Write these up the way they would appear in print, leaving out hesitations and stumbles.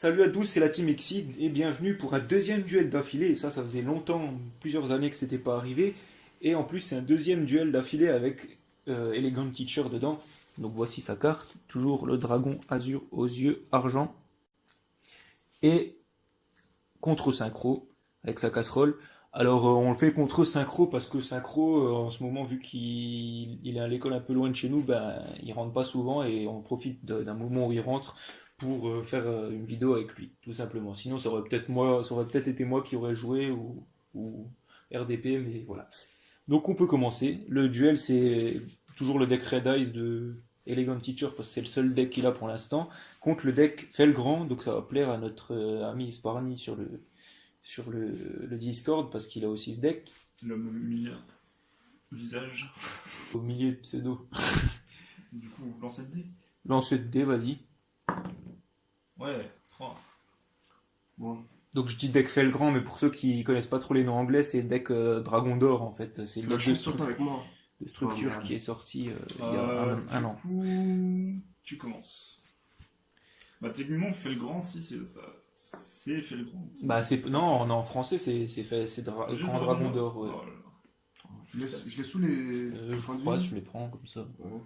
Salut à tous, c'est la team Exceed et bienvenue pour un deuxième duel d'affilée. Et ça faisait longtemps, plusieurs années que c'était pas arrivé. Et en plus, c'est un deuxième duel d'affilée avec Elegant Teacher dedans. Donc voici sa carte. Toujours le dragon azur aux yeux argent. Et contre Synchro avec sa casserole. Alors on le fait contre Synchro parce que Synchro, en ce moment, vu qu'il est à l'école un peu loin de chez nous, ben, il rentre pas souvent et on profite d'un moment où il rentre pour faire une vidéo avec lui, tout simplement. Sinon, ça aurait peut-être été moi qui aurais joué ou RDP, mais voilà. Donc on peut commencer. Le duel, c'est toujours le deck Red Eyes de Elegant Teacher parce que c'est le seul deck qu'il a pour l'instant, contre le deck Felgrand, donc ça va plaire à notre ami Sparny sur le Discord parce qu'il a aussi ce deck. L'homme au milieu visage. Au milieu de pseudo. Du coup, lancer de dés. Lance de dés, vas-y. Ouais, 3. Bon. Donc je dis deck Felgrand, mais pour ceux qui connaissent pas trop les noms anglais, c'est deck Dragon d'Or en fait. C'est le deck avec moi. de structure Oh, merde. qui est sorti il y a un an. Du coup, tu commences. Bah techniquement, fais le grand si c'est ça. C'est fait le grand. Bah non, en français c'est Grand Dragon d'Or. Ouais. Oh là là. Je l'ai sous les. Je passe, je les prends comme ça. Ouais.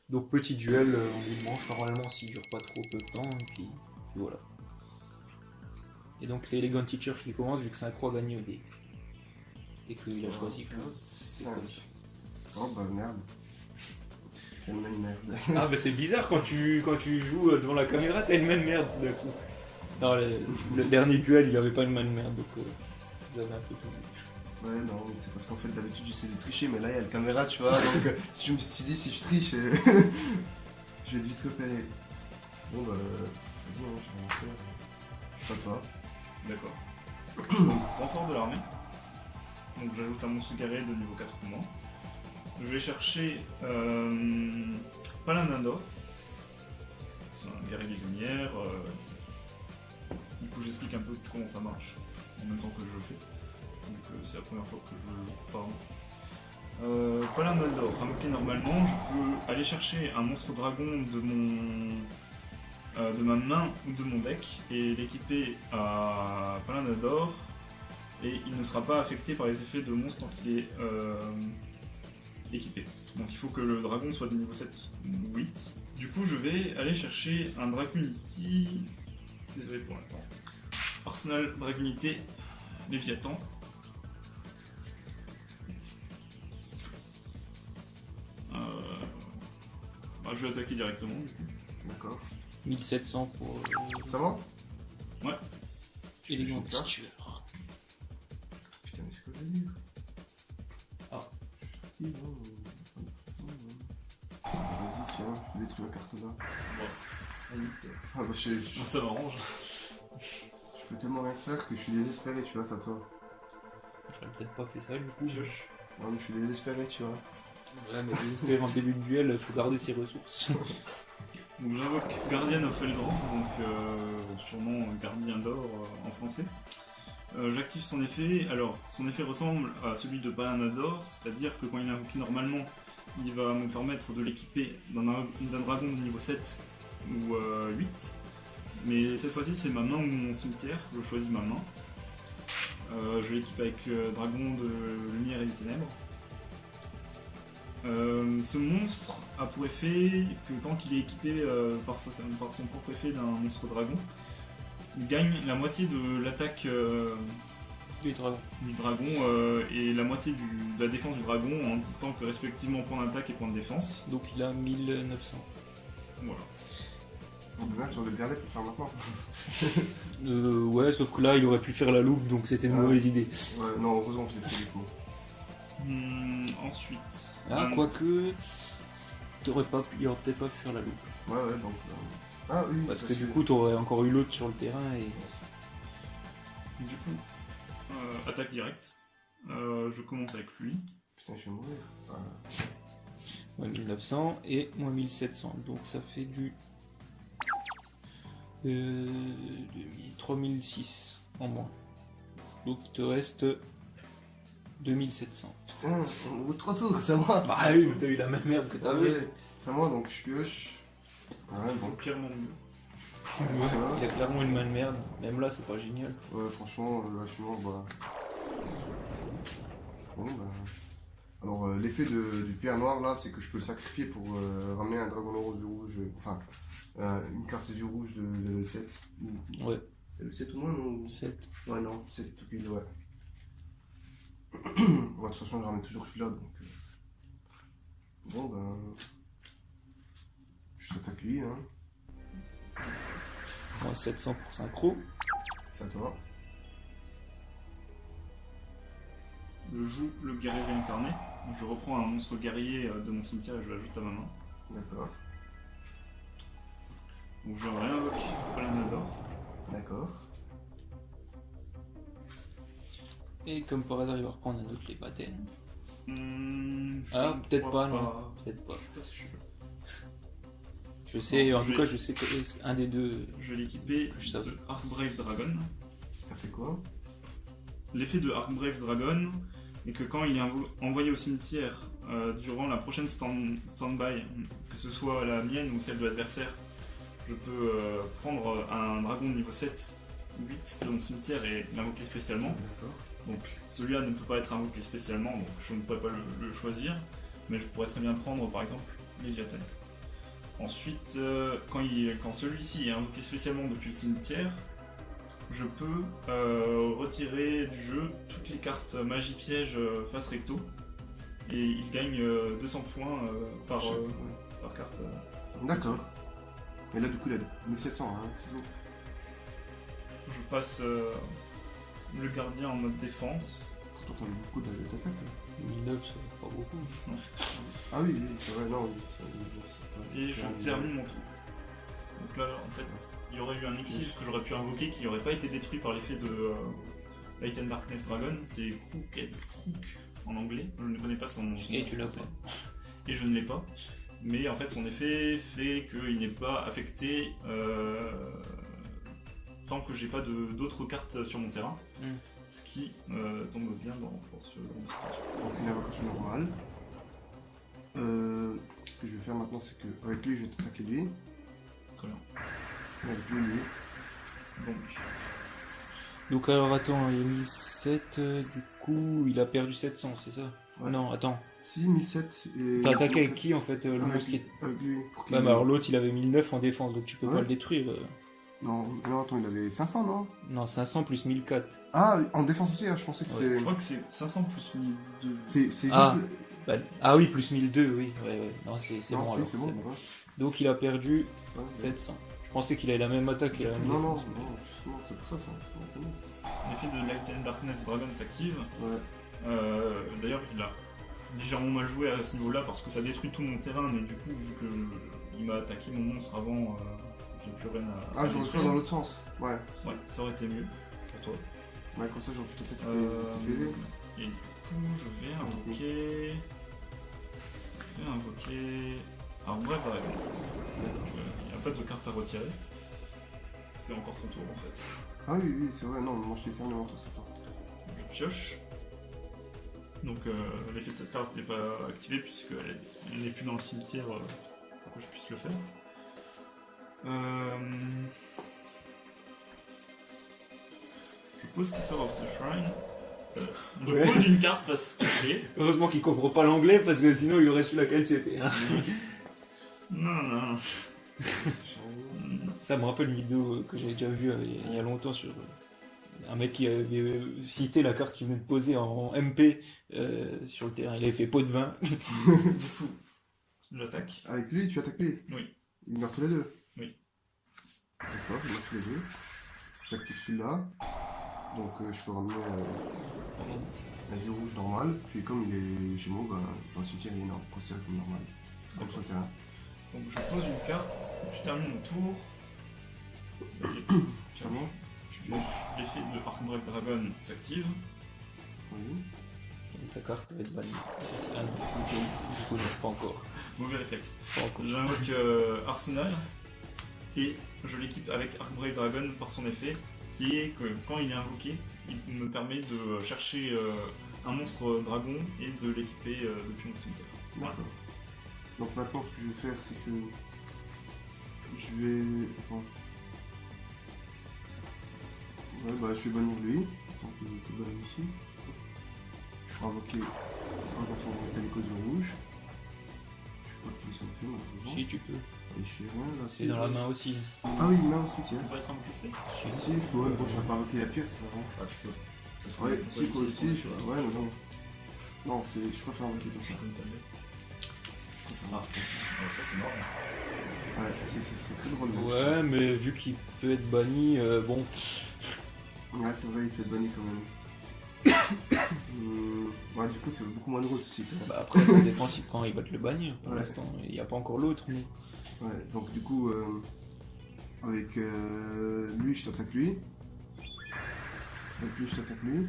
Donc petit duel en dimanche, normalement s'il dure pas trop peu de temps, et puis voilà. Et donc c'est Elegant Teacher qui commence vu que Synchro a gagné au dé. Et qu'il a choisi que c'est comme ça. Oh bah merde. Quelle même merde. Ah bah c'est bizarre quand tu joues devant la caméra, t'as une même merde d'un coup. Non, le dernier duel il avait pas une même merde, donc vous avez un peu tout vu. Ouais, non, c'est parce qu'en fait d'habitude j'essaie de tricher, mais là il y a la caméra, tu vois. Donc si je me suis dit, si je triche, je vais être vite repéré. Bon bah. Vas-y, hein, je vais rentrer. Pas toi. D'accord. Donc, renfort de l'armée. Donc j'ajoute un monstre carré de niveau 4 pour moi. Je vais chercher Paladin d'Or. C'est un guerrier des lumières. Du coup j'explique un peu comment ça marche en même temps que je le fais. Donc c'est la première fois que je le joue, pardon. Paladin d'Or, invoqué normalement, je peux aller chercher un monstre dragon de ma main ou de mon deck et l'équiper à Paladin d'Or. Et il ne sera pas affecté par les effets de monstre tant qu'il est équipé. Donc il faut que le dragon soit de niveau 7 ou 8. Du coup je vais aller chercher un Dragunity. Désolé pour l'attente. Arsenal Dragunité Léviathan. Bah, je vais attaquer directement du coup. D'accord. 1700 pour Ça va? Ouais. Elegant Je suis Teacher. Putain, mais c'est quoi le délire? Ah. Vas-y, tiens, je te détruis la carte là. Bon. Ah bah Bon, ça m'arrange. je peux tellement rien faire que je suis désespéré, tu vois, ça toi. J'aurais peut-être pas fait ça du coup. Pioche. Ouais, mais je suis désespéré, tu vois. Ouais, mais désespéré en début de duel, faut garder ses ressources. Donc j'invoque Guardian of Elgrand, donc sûrement Gardien d'or en français. J'active son effet. Alors, son effet ressemble à celui de Paladin d'or, c'est-à-dire que quand il est invoqué normalement, il va me permettre de l'équiper d'un dragon de niveau 7 ou 8. Mais cette fois-ci, c'est ma main ou mon cimetière, je choisis ma main. Je l'équipe avec Dragon de Lumière et des Ténèbres. Ce monstre a pour effet que quand il est équipé par son propre effet d'un monstre dragon, il gagne la moitié de l'attaque Du dragon. du dragon et la moitié de la défense du dragon en tant que respectivement point d'attaque et point de défense. Donc il a 1900. Voilà. Bon, dommage, j'aurais bien l'air pour faire maintenant. Ouais, sauf que là il aurait pu faire la loupe donc c'était une mauvaise idée. Ouais, non, heureusement que je l'ai fait du coup. Ensuite. Ah, quoique. Il aurait peut-être pas pu faire la loupe. Ouais, donc. Ah oui, Parce que du coup t'aurais encore eu l'autre sur le terrain et. Du coup, attaque directe. Je commence avec lui. Putain, je vais mourir. Voilà. Moins 1900 et moins 1700. Donc ça fait du. 3006 en moins. Donc il te reste 2700. Putain, au bout de 3 tours, c'est à moi. Bah oui, mais t'as eu la même merde que t'avais. Ouais, c'est à moi donc je pioche. Ouais, Je bon. joue clairement mieux. Il a clairement une main de merde. Même là, c'est pas génial. Ouais, franchement, là, je suis mort, bah. Bon, bah. Alors, l'effet du pierre noir là, c'est que je peux le sacrifier pour ramener un dragon rose du rouge. Enfin, une carte du rouge de level 7. Ouais, Le 7 ou moins, non 7. Ouais, non, 7 tout pile, ouais. Ouais, de toute façon, je ramène toujours celui-là, donc. Bon, ben. Je t'attaque lui, hein. Moi, 700 pour synchro. C'est à toi. Je joue le guerrier réincarné. Je reprends un monstre guerrier de mon cimetière et je l'ajoute à ma main. D'accord. Donc je réinvoque Palanador. D'accord. Et comme par hasard, il va reprendre un autre les patènes. Je peut-être crois pas, non. Peut-être pas. Je suis pas sûr. Je sais, Non, en tout cas, je sais que un des deux. Je vais l'équiper Je savais. de Arcbrave Dragon. Ça fait quoi? L'effet de Arcbrave Dragon est que quand il est envoyé au cimetière durant la prochaine stand-by, que ce soit la mienne ou celle de l'adversaire, je peux prendre un dragon de niveau 7 ou 8 de mon cimetière et l'invoquer spécialement. D'accord. Donc celui-là ne peut pas être invoqué spécialement, donc je ne pourrais pas le choisir, mais je pourrais très bien prendre par exemple Léviathan. Ensuite, quand celui-ci est invoqué spécialement depuis le cimetière, je peux retirer du jeu toutes les cartes magie piège face recto, et il gagne 200 points par carte. D'accord. Et là, du coup, il a 1700, hein. c'est tout. Je passe le gardien en mode défense. Pourtant, t'avais beaucoup d'attaques. 1009, c'est pas beaucoup. Ah oui, oui, c'est vrai, non. Oui, c'est pas- Et je termine mon tour. Donc là, en fait, il y aurait eu un X6 que j'aurais pu invoquer qui n'aurait pas été détruit par l'effet de Light and Darkness Dragon. C'est Crook en anglais. Je ne connais pas son nom. Et tu l'as pas. Et je ne l'ai pas. Mais en fait, son effet fait qu'il n'est pas affecté tant que j'ai pas d'autres cartes sur mon terrain. Ce qui tombe bien dans ce. Donc, une invocation normale. Ce que je vais faire maintenant, c'est que avec lui, je vais t'attaquer lui. Très bien. Et avec lui. Donc, Donc, alors attends, il a mis 7, du coup, il a perdu 700, c'est ça? Ouais. Non, attends. Si, 1007 et. T'as attaqué avec qui en fait, le Avec monstre qui est. Avec lui. Pour qu'il- Ouais, mais alors l'autre il avait 1009 en défense, donc tu peux Ouais. pas le détruire. Non, attends, il avait 500, non? Non, 500 plus 1004. Ah, en défense aussi, hein, je pensais que Ouais, c'était. je crois que c'est 500 plus 1002. C'est juste. Ah. Ah oui, plus 1002, oui. Ouais. Non, c'est Non, bon si, alors. c'est bon. c'est bon. Ouais. Donc il a perdu Ouais, 700. Je pensais qu'il avait la même attaque et la même Non, non, défense. justement, c'est pour ça, c'est bon. L'effet de Light and Darkness Dragon s'active. Ouais. D'ailleurs, il a légèrement mal joué à ce niveau-là parce que ça détruit tout mon terrain, mais du coup, vu qu'il m'a attaqué mon monstre avant, j'ai plus rien à. Ah, j'aurais fait dans l'autre sens. Ouais. Ouais, ça aurait été mieux pour toi. Ouais, comme ça, j'aurais pu t'attaquer Euh, tes PV. Et du coup, je vais invoquer. Alors, bref, il n'y a pas de carte à retirer. C'est encore ton tour en fait. Ah oui, oui, c'est vrai, non, moi je t'ai éternellement tout ça. Je pioche. Donc l'effet de cette carte n'est pas activé puisqu'elle n'est plus dans le cimetière pour que je puisse le faire. Je pose Keeper of the Shrine. Je Ouais. pose une carte face cachée. Heureusement qu'il comprend pas l'anglais parce que sinon il aurait su laquelle c'était. Hein. Non. Ça me rappelle une vidéo que j'avais déjà vue il y a longtemps sur un mec qui avait cité la carte qu'il venait de poser en MP sur le terrain. Il avait fait pot de vin. Du coup, j'attaque. Avec lui, tu attaques lui? Oui. Il meurt tous les deux? Oui. D'accord, il meurt tous les deux. J'active celui-là. Donc je peux ramener l'azur rouge normal. Puis comme il est chez moi, bah, dans le cimetière il est considéré comme normal. Comme sur le terrain. Donc je pose une carte, je termine mon tour. Clairement. L'effet de Arcbrave Dragon s'active. Oui. Ta carte va être bannie. Ah non, du coup, non, pas encore. Mauvais réflexe. Pas encore. J'invoque Arsenal et je l'équipe avec Arcbrave Dragon par son effet, qui est que quand il est invoqué, il me permet de chercher un monstre dragon et de l'équiper depuis mon cimetière. Voilà. D'accord. Donc maintenant ce que je vais faire c'est que je vais. Attends. Ouais, bah je suis bannir lui. Donc il est banni ici. Je ferai invoquer un dans son métallique du rouge. Je sais pas qui est sur le film. Si, tu peux. Et je sais rien là. C'est dans la main aussi. Ah oui, main aussi, tiens. On peut être invoqué spé. Si. Si, je peux, bon, je vais pas invoquer la pierre, ça sert à rien. Ah, tu peux. Ça se Ouais, peut. si, quoi aussi, je sais pas. Ouais, mais non. Non, je préfère invoquer comme ça. Comme t'as dit. Je préfère Ah. invoquer comme Ça, c'est mort. ça. Ouais, c'est très drôle. Ouais, mais vu qu'il peut être banni, bon. Ouais, c'est vrai, il peut être banni quand même. Ouais, du coup, c'est beaucoup moins drôle tout de suite. Hein. Bah après, ça dépend si quand il va te le bannir. Pour Ouais. l'instant, il n'y a pas encore l'autre. Mais... Ouais, donc du coup, avec lui, je t'attaque lui. Avec lui, je t'attaque lui.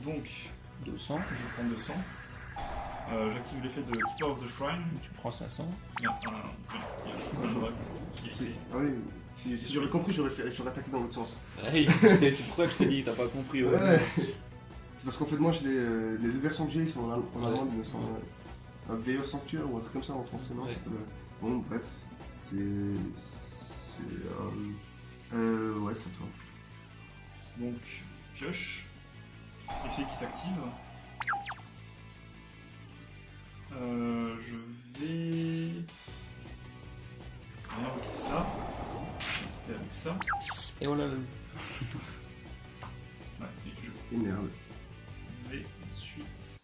Donc, 200, je prends 200. J'active l'effet de Keeper of the Shrine. tu prends 500. Non, j'aurais. Ah oui, si j'aurais compris, j'aurais attaqué dans l'autre sens. Ouais, c'est pour ça que je t'ai dit, t'as pas compris. Ouais. Ouais. C'est parce qu'en fait, moi, j'ai les deux versions que j'ai, ils sont en allemand, il me semble. Un Veilleur Sanctuaire ou un truc comme ça en français, non Ouais. Bon, bref. C'est. Ouais, c'est toi. Donc, pioche. Effet qui s'active. Je vais. Invoquer ça. Et avec ça. Et voilà. Ouais, et je Et merde. vais ensuite.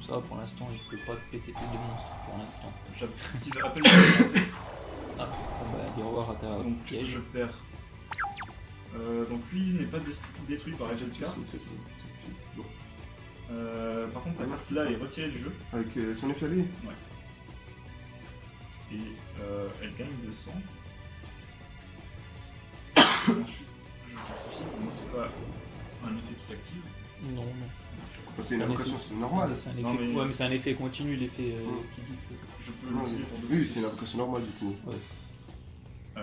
Ça, pour l'instant, il peut pas te péter tes deux monstres. Pour l'instant. J'active appel de la volonté. Ah, bon, bah, dis au revoir à ta Donc, piège. je perds. Donc, lui n'est pas détruit par effet de carte. Bon. Par contre, ta carte là est retirée du jeu. Avec son effet à lui. Et elle gagne 200. Ensuite, je le sacrifie. Pour moi, c'est pas un effet qui s'active. Non, non. C'est une invocation, c'est normal. C'est un effet... Non, mais- Ouais, mais c'est un effet continu, l'effet qui dit que... Je peux Non, l'utiliser pour 200. Oui, c'est une invocation normale du coup. Du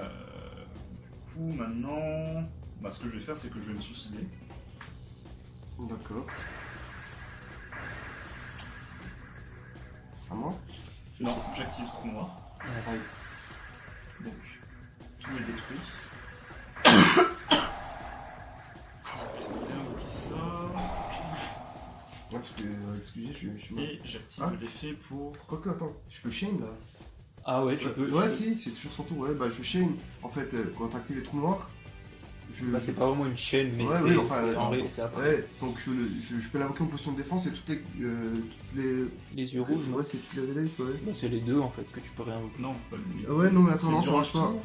coup, maintenant, bah, ce que je vais faire, c'est que je vais me suicider. D'accord. À moi Non, j'active trou noir. Ouais. Donc, tout est détruit. Je vais bien invoquer ça. Ouais, parce que avec ce que j'ai, je suis mort. Et j'active Ah. l'effet pour. Quoique, attends, je peux chain là. Ah ouais, tu peux... Ouais, si, c'est toujours son tour. Ouais, bah je chain. En fait, quand t'actives les trous noirs, je. Bah, c'est pas vraiment une chaîne, mais Ouais, c'est oui, enfin, c'est en vrai, c'est après. Ouais, donc je peux l'invoquer en position de défense et toutes les. Les yeux rouges, non Ouais, c'est toutes les relays, ouais. Bah, c'est les deux en fait que tu peux réinvoquer. Non, pas lui. Ah ouais, non, mais attends, C'est non, ça durant marche le pas. tour.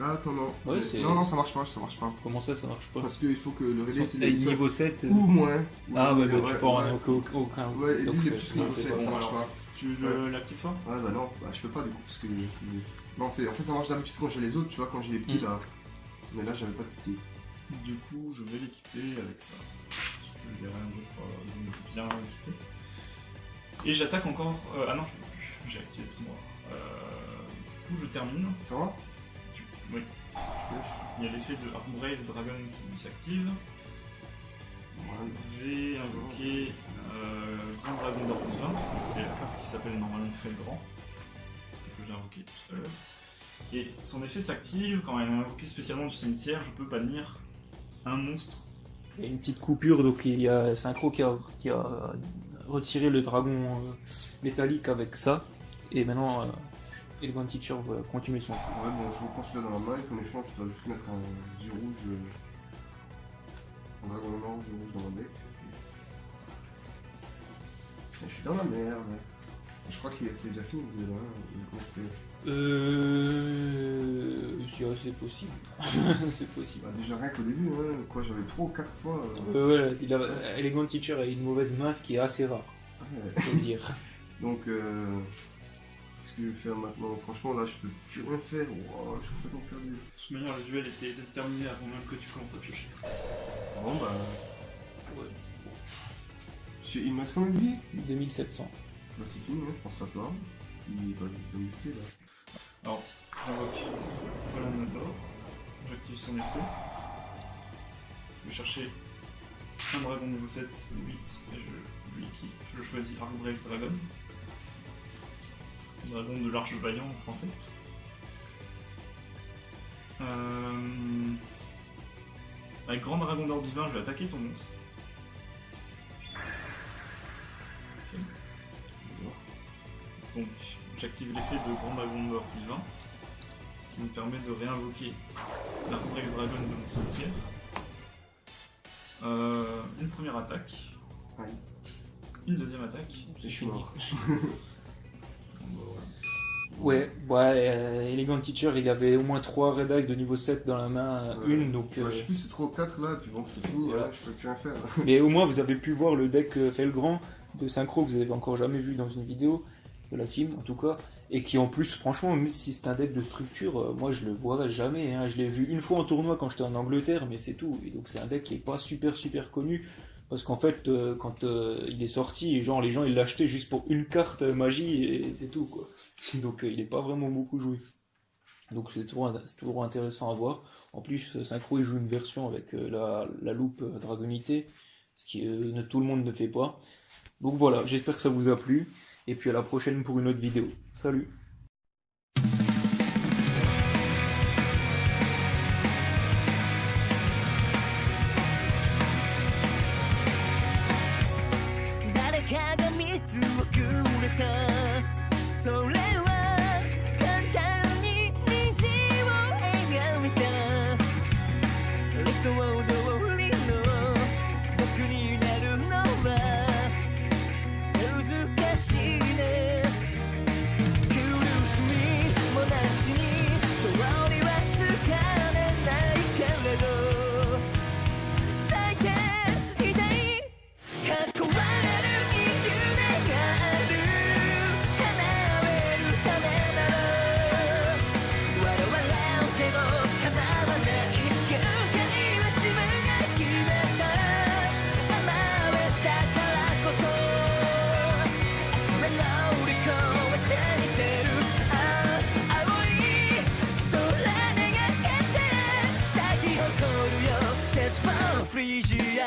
Ah, attends, non. Ouais, c'est- Non, ça marche pas, ça marche pas. Comment ça marche pas Parce qu'il faut que le relais, c'est Et les niveau 7 ou moins. Ah ouais, bah, ouais, tu peux en ouais. invoquer aucun. Ouais, et Donc, lui, il est c'est- plus c'est niveau pas 7, bon, ça marche alors. pas. Tu l'actives pas Ouais, bah non, bah je peux pas du coup, parce que. Non, c'est en fait, ça marche d'habitude quand j'ai les autres, tu vois, quand j'ai les petits Mm. là. Mais là, j'avais pas de petits. Du coup, je vais l'équiper avec ça. Parce que j'ai rien d'autre bien équipé. Et j'attaque encore. Ah non, je peux plus. J'ai activé tout moi. Du coup, je termine. Ça va Oui. Il y a l'effet de Armbrave Dragon qui s'active. Je vais invoquer Grand Dragon d'Ordre 20. Donc c'est la carte qui s'appelle normalement Felgrand. C'est que j'ai invoqué tout à l'heure. Et son effet s'active quand elle est invoquée spécialement du cimetière. Je peux bannir un monstre. Il y a une petite coupure, donc il y a Synchro qui a retiré le dragon métallique avec ça. Et maintenant, Elegant Teacher va continuer son tour. Ouais, bon, je reprends celui-là dans la main et qu'en échange, je dois juste mettre un yeux rouge. Un dragon noir, yeux rouge dans mon deck. Et je suis dans la merde. Et je crois que c'est déjà fini, déjà. C'est possible. C'est possible. Bah, déjà rien qu'au début, hein, quoi, j'avais 3 ou 4 fois. Ouais, Elegant Teacher a une mauvaise main, ce qui est assez rare, Ouais. faut le dire. Donc, qu'est-ce que je vais faire maintenant? Franchement, là, je peux plus rien faire. Wow, je suis complètement perdu. De toute manière, le duel était terminé avant même que tu commences à piocher. Bon, bah. Ouais. Il me reste combien de vie? 2700. Bah, c'est fini, hein, je pense à toi. Il va me buter là. Alors, j'invoque Valanador, j'active son effet. Je vais chercher un dragon niveau 7, 8, et je lui équipe. Je choisis Armbrave Dragon. Dragon de l'arche vaillant en français. Avec Grand Dragon d'Or Divin, je vais attaquer ton monstre. Ok. Donc, j'active l'effet de Grand Dragon d'Or Divin, ce qui me permet de réinvoquer l'Arcbreak Dragon de mon cimetière. Une première attaque. Ouais. Une deuxième attaque. Je suis mort. Ouais, Elegant Teacher, il avait au moins 3 Red Eyes de niveau 7 dans la main, une, donc... Je sais plus, c'est 3 ou 4 là, puis bon, c'est fini, Voilà. là, je peux plus rien faire. Mais au moins, vous avez pu voir le deck Felgrand de synchro que vous avez encore jamais vu dans une vidéo, de la team en tout cas, et qui en plus, franchement, même si c'est un deck de structure, moi je le vois jamais, hein. Je l'ai vu une fois en tournoi quand j'étais en Angleterre, mais c'est tout, et donc c'est un deck qui est pas super connu, parce qu'en fait, quand il est sorti, genre les gens ils l'achetaient juste pour une carte magie, et c'est tout quoi. Donc il est pas vraiment beaucoup joué. Donc c'est toujours intéressant à voir. En plus, Synchro il joue une version avec la loupe Dragonité, ce qui tout le monde ne fait pas. Donc voilà, j'espère que ça vous a plu. Et puis à la prochaine pour une autre vidéo. Salut!フリージア